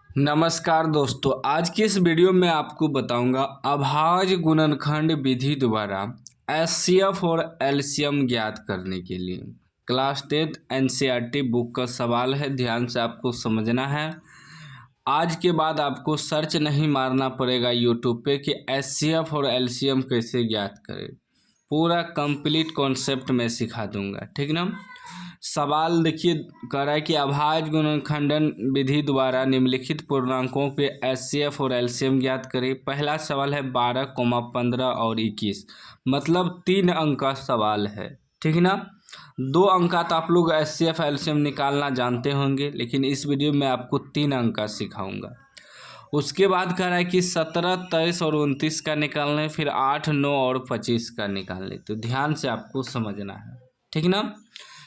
नमस्कार दोस्तों, आज की इस वीडियो में आपको बताऊंगा अभाज्य गुणनखंड विधि द्वारा एचसीएफ और एलसीएम ज्ञात करने के लिए क्लास 10 एनसीईआरटी बुक का सवाल है। ध्यान से आपको समझना है। आज के बाद आपको सर्च नहीं मारना पड़ेगा यूट्यूब पे कि एचसीएफ और एलसीएम कैसे ज्ञात करें। पूरा कंप्लीट कॉन्सेप्ट मैं सिखा दूंगा, ठीक ना। सवाल देखिए, कह रहा है कि अभाज्य गुणनखंडन विधि द्वारा निम्नलिखित पूर्णांकों के एचसीएफ और एलसीएम ज्ञात करें। पहला सवाल है 12, 15 और 21, मतलब 3 अंक का सवाल है, ठीक ना। 2 अंक का तो आप लोग एचसीएफ एलसीएम निकालना जानते होंगे, लेकिन इस वीडियो में आपको 3 अंक का सिखाऊंगा। उसके बाद कह रहा है कि 17, 23 और 29 का निकालने, फिर 8, 9 और 25 का निकालने। तो ध्यान से आपको समझना है, ठीक ना।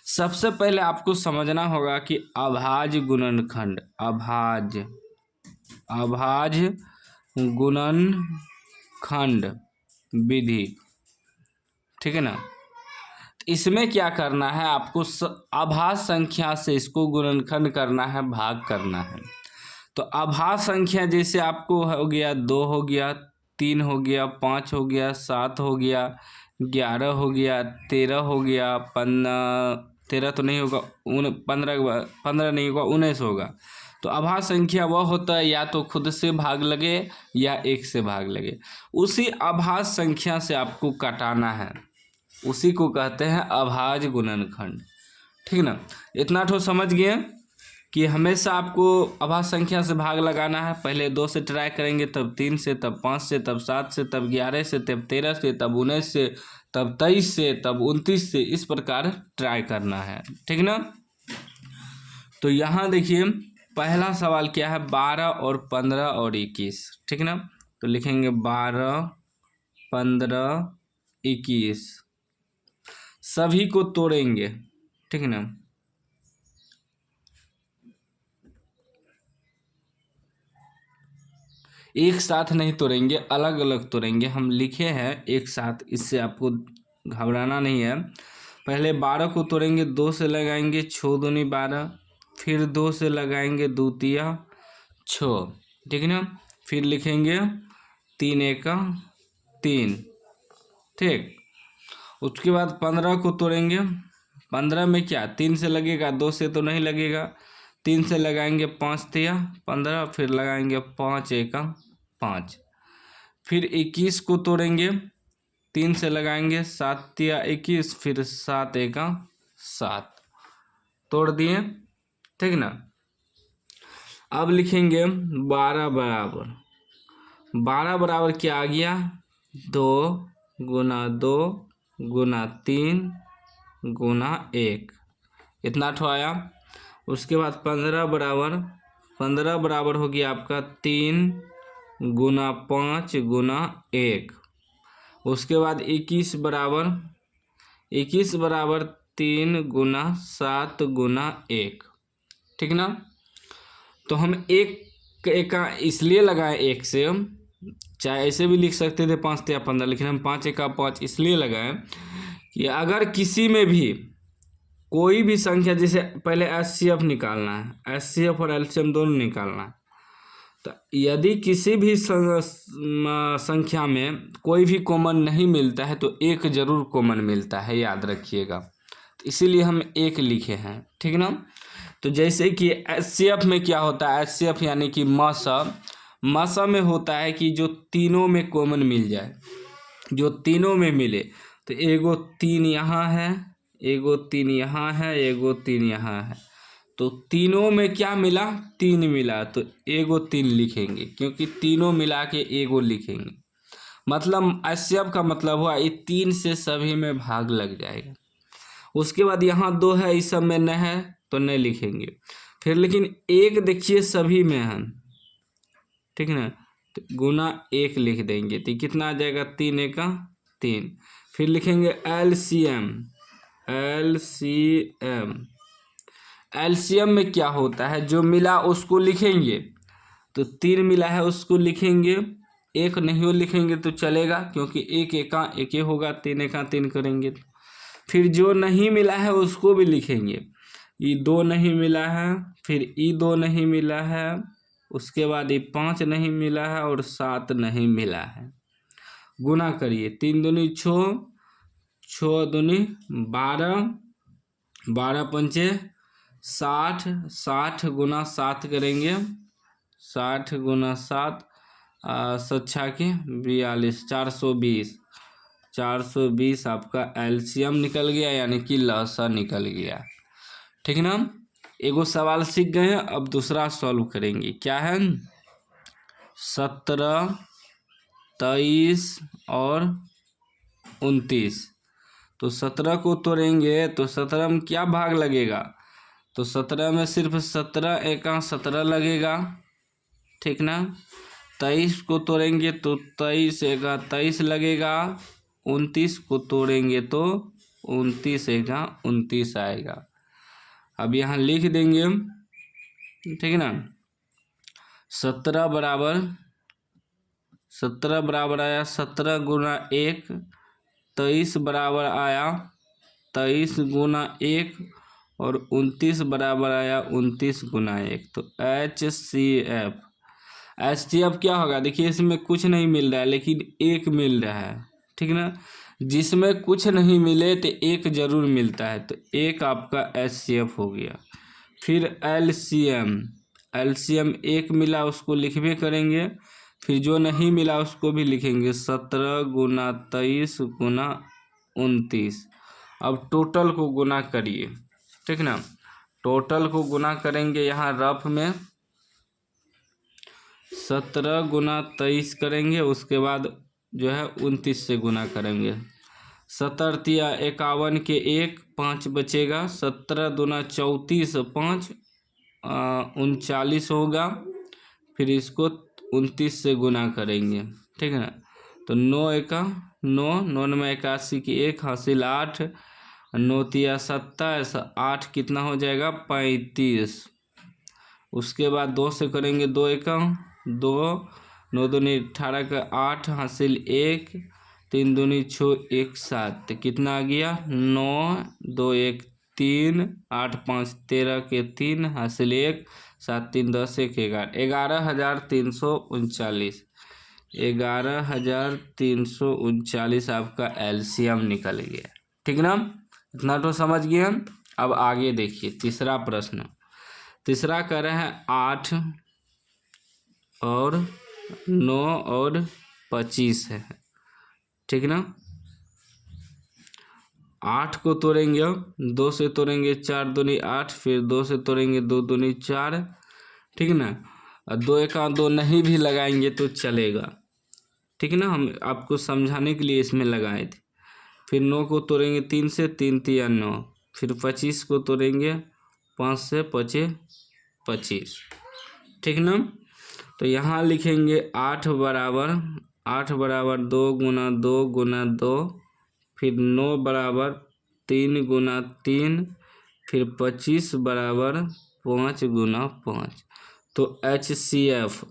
सबसे पहले आपको समझना होगा कि अभाज्य गुणनखंड, अभाज्य गुणनखंड विधि, ठीक है ना। इसमें क्या करना है, आपको अभाज्य संख्या से इसको गुणनखंड करना है, भाग करना है। तो अभाज्य संख्या जैसे आपको हो गया 2 हो गया, 3 हो गया, 5 हो गया, 7 हो गया, 11 हो गया, 13 हो गया, 13 तो नहीं होगा, 15 नहीं होगा, 19 होगा। तो अभाज्य संख्या वह होता है या तो खुद से भाग लगे या 1 से भाग लगे। उसी अभाज्य संख्या से आपको काटाना है, उसी को कहते हैं अभाज्य गुणनखंड, ठीक ना। इतना तो समझ गए कि हमेशा आपको अभाज्य संख्या से भाग लगाना है। पहले 2 से ट्राई करेंगे, तब 3 से, तब 5 से, तब 7 से, तब 11 से, तब 13 से, तब 19 से, तब 23 से, तब 29 से, इस प्रकार ट्राई करना है, ठीक ना। तो यहाँ देखिए पहला सवाल क्या है, 12 और 15 और 21, ठीक ना। तो लिखेंगे 12, 15, 21, सभी को तोड़ेंगे, ठीक ना। एक साथ नहीं तोड़ेंगे, अलग अलग तोड़ेंगे। हम लिखे हैं एक साथ, इससे आपको घबराना नहीं है। पहले 12 को तोड़ेंगे, 2 से लगाएंगे, 6 दूनी 12, फिर 2 से लगाएंगे, 2 तिया 6, ठीक है ना। फिर लिखेंगे 3 एका 3, ठीक। उसके बाद 15 को तोड़ेंगे, 15 में क्या 3 से लगेगा, 2 से तो नहीं लगेगा। 3 से लगाएंगे, 5 तिया 15, फिर लगाएंगे 5 एका 5। फिर 21 को तोड़ेंगे, 3 से लगाएंगे, 7 तिया 21, फिर 7 एका 7, तोड़ दिए, ठीक ना। अब लिखेंगे 12 बराबर, 12 बराबर क्या आ गया, 2 गुना 2 गुना 3 गुना 1, इतना ठो आया। उसके बाद 15 बराबर, 15 बराबर हो गया आपका 3 गुना 5 गुना 1। उसके बाद 21 बराबर, 21 बराबर 3 गुना 7 गुना 1, ठीक ना। तो हम एक का इसलिए लगाए 1 से, चाहे ऐसे भी लिख सकते थे 5 या 15, लेकिन हम 5 एका 5 इसलिए लगाए कि अगर किसी में भी कोई भी संख्या, जैसे पहले एचसीएफ निकालना है, एचसीएफ और एलसीएम दोनों निकालना है, तो यदि किसी भी संख्या में कोई भी कॉमन नहीं मिलता है तो एक जरूर कॉमन मिलता है, याद रखिएगा। तो इसीलिए हम 1 लिखे हैं, ठीक ना। तो जैसे कि एचसीएफ में क्या होता है, एचसीएफ यानी कि मसा में होता है कि जो तीनों में कॉमन मिल जाए, जो तीनों में मिले। तो एगो 3 यहाँ है, एगो 3 यहाँ है, एगो 3 यहाँ है, तो तीनों में क्या मिला, 3 मिला, तो एगो 3 लिखेंगे, क्योंकि तीनों मिला के एगो लिखेंगे। मतलब एचसीएफ का मतलब हुआ ये 3 से सभी में भाग लग जाएगा। उसके बाद यहाँ 2 है, इस सब में न है तो नहीं लिखेंगे। फिर लेकिन 1 देखिए सभी में है, ठीक ना, तो गुना 1 लिख देंगे, तो कितना आ जाएगा, 3 एका 3। फिर लिखेंगे एलसीएम, एलसीएम में क्या होता है, जो मिला उसको लिखेंगे। तो 3 मिला है उसको लिखेंगे, 1 नहीं लिखेंगे तो चलेगा, क्योंकि 1 एका 1 होगा, 3 एका 3 करेंगे। फिर जो नहीं मिला है उसको भी लिखेंगे, ये 2 नहीं मिला है, फिर ये 2 नहीं मिला है, उसके बाद ये 5 नहीं मिला है और 7 नहीं मिला है। गुना करिए, 3 दूनी 6, 6 दूनी 12, 12 पंचे 60, 60 गुना 7 करेंगे, 60 गुना 7 सच्छा के 42, 420, 420 आपका एलसीएम निकल गया, यानी कि लसा निकल गया। ठीक ना। एगो सवाल सीख गए हैं, अब दूसरा सॉल्व करेंगे। क्या है? 17, 23 और 29। तो 17 को तोड़ेंगे तो 17 में क्या भाग लगेगा? तो 17 में सिर्फ 17 एका 17 लगेगा। ठीक ना। 23 को तोड़ेंगे तो 23 एका 23 लगेगा। 29 को तोड़ेंगे तो 29 एका 29 आएगा। अब यहाँ लिख देंगे। ठीक ना। 17 बराबर आया 17 गुना 1, 23 बराबर आया 23 गुना 1 और 29 बराबर आया 29 गुना 1। तो HCF क्या होगा? देखिए इसमें कुछ नहीं मिल रहा है लेकिन 1 मिल रहा है। ठीक ना। जिसमें कुछ नहीं मिले तो 1 जरूर मिलता है, तो 1 आपका HCF हो गया। फिर एलसीएम 1 मिला उसको लिखबे करेंगे, फिर जो नहीं मिला उसको भी लिखेंगे, 17 गुना 23 गुना 29। अब टोटल को गुना करिए। ठीक ना। टोटल को गुना करेंगे, यहाँ रफ में 17 गुना 23 करेंगे, उसके बाद जो है 29 से गुना करेंगे। 17 51 के 1, 5 बचेगा। 17 दूना 34, 5 39 होगा। फिर इसको 29 से गुना करेंगे। ठीक है ना। तो 9 एका 9, 9 में 81 की 1 हासिल 8, 9 तिया 27, 8 कितना हो जाएगा? 35। उसके बाद 2 से करेंगे, 2 एका 2, 9 दूनी 18 का 8 हासिल 1, 3 दूनी 6, 1 7, तो कितना आ गया? 9, 2 1 3, 8 5 13 के 3 हासिल 1, 7 3 10 1 11, 11,339। 11,339 आपका एलसीएम निकल गया। ठीक ना। इतना तो समझ गए हम। अब आगे देखिए तीसरा प्रश्न। तीसरा कह रहे हैं 8 और 9 और 25 है। ठीक ना। 8 को तोड़ेंगे, 2 से तोड़ेंगे 4 दूनी 8, फिर 2 से तोड़ेंगे 2 दूनी 4। ठीक ना। और 2 एका 2 नहीं भी लगाएंगे तो चलेगा। ठीक ना। हम आपको समझाने के लिए इसमें लगाए थे। फिर 9 को तोड़ेंगे 3 से, 3 तिया 9। फिर 25 को तोड़ेंगे 5 से, 5 25। ठीक ना। तो यहाँ लिखेंगे 8 बराबर 2 गुना 2 गुना 2, फिर 9 बराबर 3 गुना 3, फिर 25 बराबर 5 गुना 5। तो HCF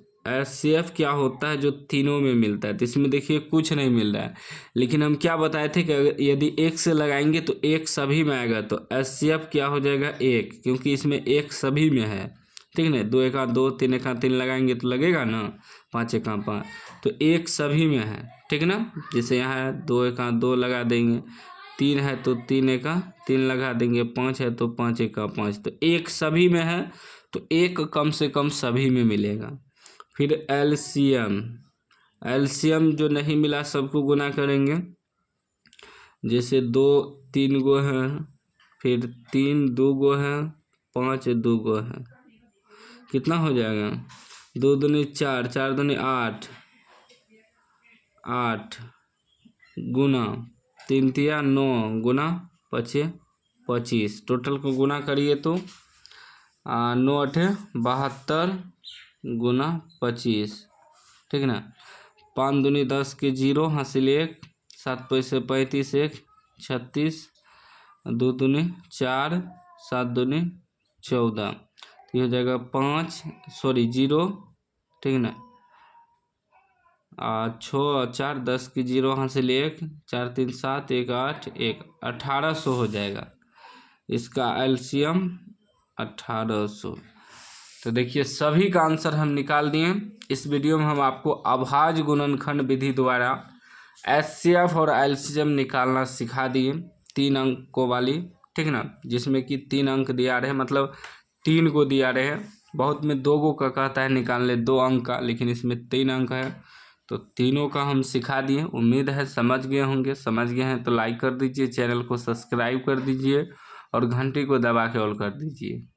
क्या होता है? जो तीनों में मिलता है। तो इसमें देखिए कुछ नहीं मिल रहा है, लेकिन हम क्या बताए थे कि यदि 1 से लगाएंगे तो 1 सभी में आएगा, तो HCF क्या हो जाएगा? 1, क्योंकि इसमें 1 सभी में है। ठीक है। 2 एका 2, 3 एका 3 लगाएंगे तो लगेगा ना, 5 एका 5, तो 1 सभी में है। ठीक ना। जैसे यहाँ है 2 एका 2 लगा देंगे, 3 है तो 3 एका 3 लगा देंगे, 5 है तो 5 एका 5, तो 1 सभी में है, तो 1 कम से कम सभी में मिलेगा। फिर एलसीएम जो नहीं मिला सबको गुना करेंगे। जैसे 2 3 गो है, फिर 3 2 गो है, 5 2 गो है, कितना हो जाएगा? 2 दूनी 4, 4 दूनी 8, 8 गुना 3 तिया 9 गुना 5 25। टोटल को गुना करिए तो 9 8 72 गुना 25। ठीक ना। 5 दूनी 10 के 0 हासिल 1, 7 पैसे 35 1 36, 2 दूनी 4, 7 दूनी 14, तो ये हो जाएगा 5 0। ठीक ना। 6 और 4 10 की 0 हासिल 1, 4 3 7 1 8 1, 1800 हो जाएगा। इसका एलसीएम 1800। तो देखिए सभी का आंसर हम निकाल दिए। इस वीडियो में हम आपको अभाज्य गुणनखंड विधि द्वारा एचसीएफ और एलसीएम निकालना सिखा दिए 3 अंकों वाली, ठीक ना, जिसमें कि 3 अंक दिया रहे, मतलब 3 को दिया रहे। बहुत में 2 को का कहता है निकालने 2 अंक का, लेकिन इसमें 3 अंक है, तो तीनों का हम सिखा दिए। उम्मीद है समझ गए होंगे। समझ गए हैं तो लाइक कर दीजिए, चैनल को सब्सक्राइब कर दीजिए और घंटी को दबा के ऑल कर दीजिए।